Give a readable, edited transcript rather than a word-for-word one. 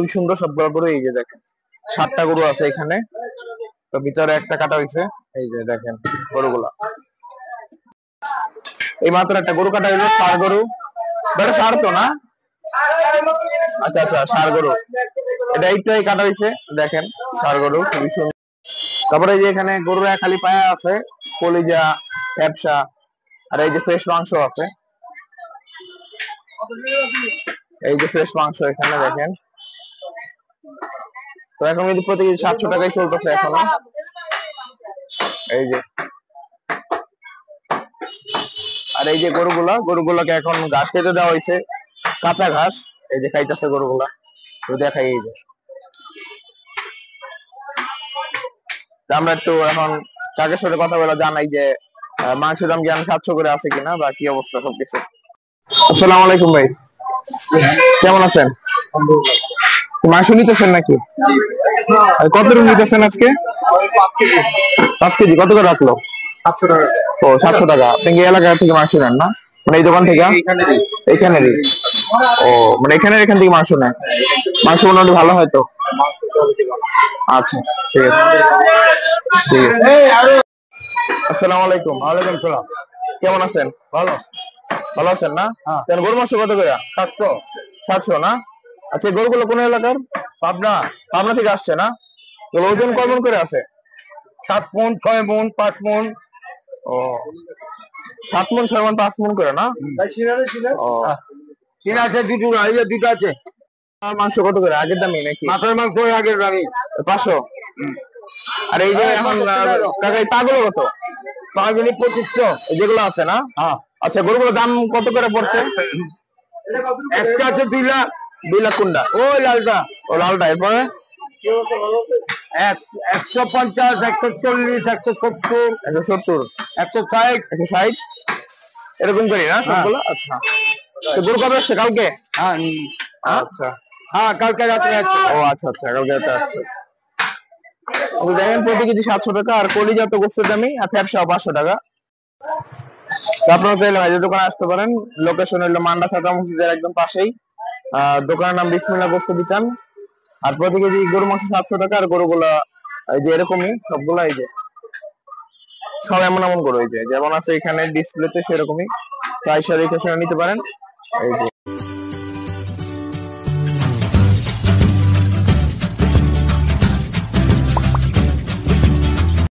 খুব সুন্দর সবগুলো গরু। এই যে দেখেন 7টা গরু আছে এখানে, তো ভিতরে একটা কাটা হয়েছে। এই যে দেখেন গরুগুলা, এই মাত্র একটা গরু কাটা হইলো, ষাঁড় গরু। বেটা ষাঁড় তো না? আচ্ছা আচ্ছা, ষাঁড় গরু এটা একটাই কাটা হয়েছে। দেখেন ষাঁড় গরু খুবই সুন্দর। তারপরে যে এখানে গরুর খালি পায়া আছে, কলিজা, ফ্যাপসা, আর এই যে ফ্রেশ মাংস আছে। এই যে ফ্রেশ মাংস এখানে দেখেন। তো এখন কিন্তু প্রতি 700 টাকায় চলতেছে এখনো। এই যে, আর এই যে গরুগুলাকে এখন ঘাস খেতে দেওয়া হয়েছে, কাঁচা ঘাস। এই যে খাইতেছে গরুগুলা, তো দেখাই। এই যে আমরা একটু এখন কাকের সাথে কথা বলে জানাই যে মাংসের দাম কি 700 করে আছে কিনা বা কি অবস্থা সবকিছু। আসসালামু আলাইকুম ভাই, কেমন আছেন? মাংস নিতেছেন নাকি? কত রুম নিতেছেন আজকে? 5 কেজি। কত করে রাখলো? 700 টাকা। ও 700 টাকা। আপনি কি এলাকা থেকে মাংস নেন না, মানে এই দোকান থেকে? এইখানেরই। ও মানে এখান থেকে মাংস নেয়। মাংস মোটামুটি ভালো হয় তো? আচ্ছা ঠিক আছে, ঠিক আছে। আসসালামু আলাইকুম। ওয়ালাইকুম সালাম। কেমন আছেন? ভালো। ভালো আছেন না? হ্যাঁ। গরু মাংস কত করে? 700। 700 না? আচ্ছা, গরুগুলো কোন এলাকার? পাবনা। পাবনা থেকে আসছে না? ওজন কয় মণ করে আছে? 7 মণ, 6 মণ, 5 মণ। ও 7 মণ, 6 মণ, 5 মণ করে না? ও তিন আছে, দুটো এই যে দুটো আছে। মাংস কত করে? আগের দামই নাকি? মাথার মাংস আগের দামি 500। আর এই যে এখন কাকা এই পাগুলো কত? পাঁচজনই 2500। যেগুলো আছে না? হ্যাঁ। আচ্ছা, গরুগুলোর দাম কত করে পড়ছে? একটা আছে 2 লাখ। 2 লাখ কোনটা? ওই লালটা। ও লালটা। এরপরে 150, 140, 170, 170, 160, 160 এরকম করি না সবগুলো? আচ্ছা, তো গরু কবে আসছে? কালকে? হ্যাঁ আচ্ছা। হ্যাঁ, কালকে রাত্রে আছে। ও আচ্ছা আচ্ছা, কালকে রাতে আসছে। দেখেন প্রতি কেজি 700 টাকা। আর কলিজা তো গোস্তের দামি, আর ফ্যাপসা 500 টাকা। তো আপনারা চাইলে ভাইদের দোকানে আসতে পারেন। লোকেশন হলো মান্ডা ছাতা মসজিদের একদম পাশেই। দোকানের নাম বিসমিল্লাহ গোস্ত বিতান। আর প্রতি কেজি গরু মাংস 700 টাকা। আর গরুগুলা এই যে এরকমই সবগুলা। এই যে সব এমন এমন গরু, এই যে যেমন আছে এখানে ডিসপ্লেতে সেরকমই। প্রাইস রেখে নিতে পারেন। এই যে